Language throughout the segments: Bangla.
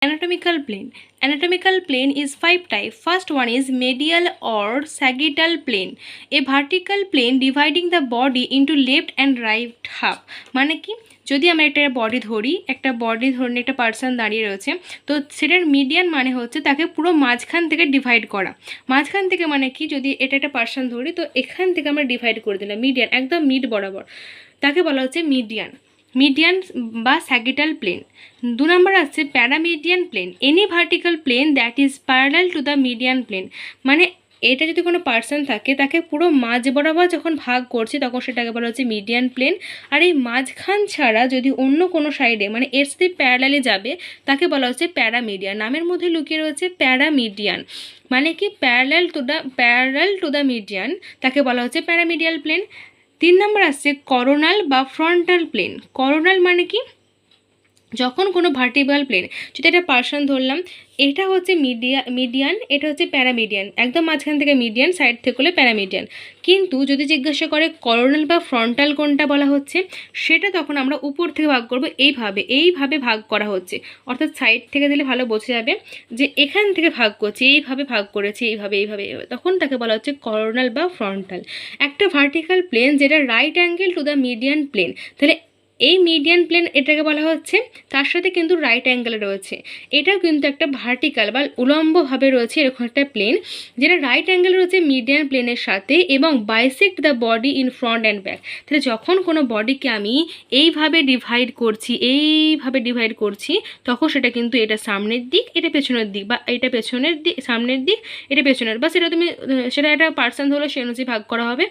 Anatomical plane. Anatomical plane is 5 types. First one is medial or sagittal plane, a vertical plane dividing the body into left and right half. মানে কি, যদি আমরা একটা বডি ধরি, একটা পার্সন দাঁড়িয়ে রয়েছে, তো সেটার মিডিয়ান মানে হচ্ছে তাকে পুরো মাঝখান থেকে ডিভাইড করা। মাঝখান থেকে মানে কি, যদি এটা একটা পার্সন ধরি তো এখান থেকে আমরা ডিভাইড করে দিলাম, মিডিয়ান একদম মিড বরাবর, তাকে বলা হচ্ছে মিডিয়ান। মিডিয়ান বা স্যাগিটাল প্লেন। 2 নম্বর আছে paramedian plane, any vertical plane that is parallel to the median plane. মানে এটা যদি কোনো পার্সন থাকে তাকে পুরো মাঝ বরাবর যখন ভাগ করছে তখন সেটাকে বলা হচ্ছে মিডিয়ান প্লেন। আর এই মাঝখান ছাড়া যদি অন্য কোনো সাইডে মানে এর সাথে প্যারালালে যাবে তাকে বলা হচ্ছে প্যারামিডিয়ান। নামের মধ্যে লুকিয়ে রয়েছে প্যারামিডিয়ান, মানে কি প্যারালাল টু দ্য মিডিয়ান, তাকে বলা হচ্ছে প্যারামিডিয়াল প্লেন। 3 নম্বর আসছে করোনাল বা ফ্রন্টাল প্লেন। করোনাল মানে কি, যখন কোনো ভার্টিক্যাল প্লেন, যেটা একটা পার্সন ধরলাম, এটা হচ্ছে মিডিয়ান, এটা হচ্ছে প্যারামিডিয়ান, একদম মাঝখান থেকে মিডিয়ান, সাইড থেকে হলে প্যারামিডিয়ান। কিন্তু যদি জিজ্ঞাসা করে করোনাল বা ফ্রন্টাল কোনটা বলা হচ্ছে, সেটা তখন আমরা উপর থেকে ভাগ করব, এইভাবে ভাগ করা হচ্ছে, অর্থাৎ সাইড থেকে দিলে ভালো বোঝা যাবে যে এখান থেকে ভাগ করছি, এইভাবে ভাগ করেছি, এইভাবে, তখন তাকে বলা হচ্ছে করোনাল বা ফ্রন্টাল। একটা ভার্টিক্যাল প্লেন যেটা right angle to the median plane, তাহলে এই মিডিয়ান প্লেন এটাকে বলা হচ্ছে, তার সাথে কিন্তু রাইট অ্যাঙ্গেলে রয়েছে, এটাও কিন্তু একটা ভার্টিক্যাল বা উলম্বভাবে রয়েছে এরকম একটা প্লেন, যেটা রাইট অ্যাঙ্গেল রয়েছে মিডিয়ান প্লেনের সাথে এবং bisect the body in front and back. তাহলে যখন কোনো বডিকে আমি এইভাবে ডিভাইড করছি, তখন সেটা কিন্তু এটা সামনের দিক, এটা পেছনের দিক, বা এটা পেছনের দিক, সামনের দিক, এটা পেছনের, বা সেটা একটা পার্সন হলো সে অনুযায়ী ভাগ করা হবে।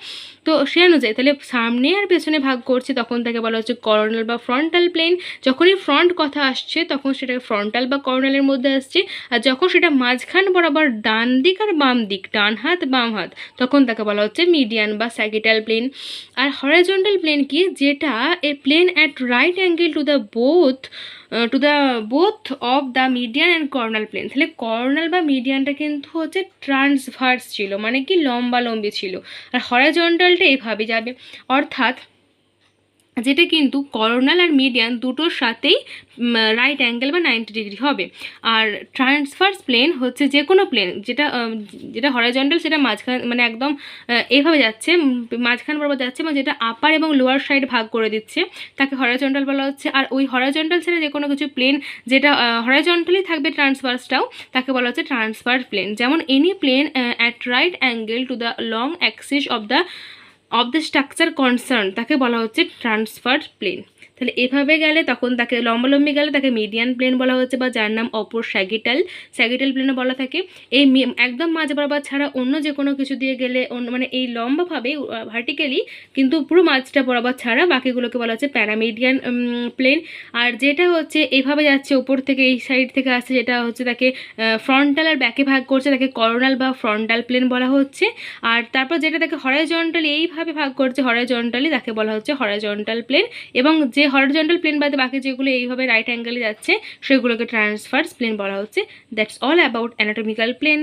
তো সে অনুযায়ী তাহলে সামনে আর পেছনে ভাগ করছি, তখন তাকে বলা হচ্ছে করোনাল বা ফ্রন্টাল প্লেন। যখনই ফ্রন্ট কথা আসছে তখন সেটা ফ্রন্টাল বা করোনালের মধ্যে আসছে, আর যখন সেটা মাঝখান বরাবর ডান দিক আর বাম দিক, ডান হাত বাম হাত, তখন তাকে বলা হচ্ছে মিডিয়ান বা স্যাগিটাল প্লেন। আর হরাইজন্টাল প্লেন কি, যেটা a plane at right angle to the both of the median and coronal plane. তাহলে করোনাল বা মিডিয়ানটা কিন্তু হচ্ছে ট্রান্সভার্স ছিল, মানে কি লম্বালম্বি ছিল, আর হরাইজন্টালটা এভাবে যাবে, অর্থাৎ যেটা কিন্তু করোনাল আর মিডিয়ান দুটোর সাথেই রাইট অ্যাঙ্গেল বা 90 ডিগ্রি হবে। আর ট্রান্সভার্স প্লেন হচ্ছে যে কোনো প্লেন যেটা হরাইজন্টাল, সেটা মাঝখান মানে একদম এইভাবে যাচ্ছে, মাঝখান বরাবর যাচ্ছে, এবং যেটা আপার এবং লোয়ার সাইড ভাগ করে দিচ্ছে তাকে হরাইজন্টাল বলা হচ্ছে। আর ওই হরাইজন্টাল ছেড়ে যে কোনো কিছু প্লেন যেটা হরাইজন্টালি থাকবে ট্রান্সভার্সটাও, তাকে বলা হচ্ছে ট্রান্সভার্স প্লেন। যেমন any plane at right angle to the long axis of the structure concern, তাকে বলা হচ্ছে ট্রান্সভার্স প্লেন। তাহলে এভাবে গেলে তখন তাকে লম্বালম্বি গেলে তাকে মিডিয়ান প্লেন বলা হচ্ছে, বা যার নাম অপর স্যাগিটাল প্লেনও বলা থাকে। এই একদম মাঝ বরাবর ছাড়া অন্য যে কোনো কিছু দিয়ে গেলে মানে এই লম্বাভাবে ভার্টিক্যালি কিন্তু পুরো মাঝটা বরাবর ছাড়া বাকিগুলোকে বলা হচ্ছে প্যারামিডিয়ান প্লেন। আর যেটা হচ্ছে এইভাবে যাচ্ছে ওপর থেকে, এই সাইড থেকে আসছে, যেটা হচ্ছে তাকে ফ্রন্টাল আর ব্যাকে ভাগ করছে, তাকে করোনাল বা ফ্রন্টাল প্লেন বলা হচ্ছে। আর তারপর যেটা তাকে হরাইজন্টালি এইভাবে ভাগ করছে হরাইজন্টালি, তাকে বলা হচ্ছে হরাইজন্টাল প্লেন। এবং যে হরাইজন্টাল প্লেন বাদে বাকি যেগুলো এইভাবে রাইট অ্যাঙ্গেলে যাচ্ছে সেগুলোকে ট্রান্সভার্স প্লেন বলা হচ্ছে। That's all about anatomical plane.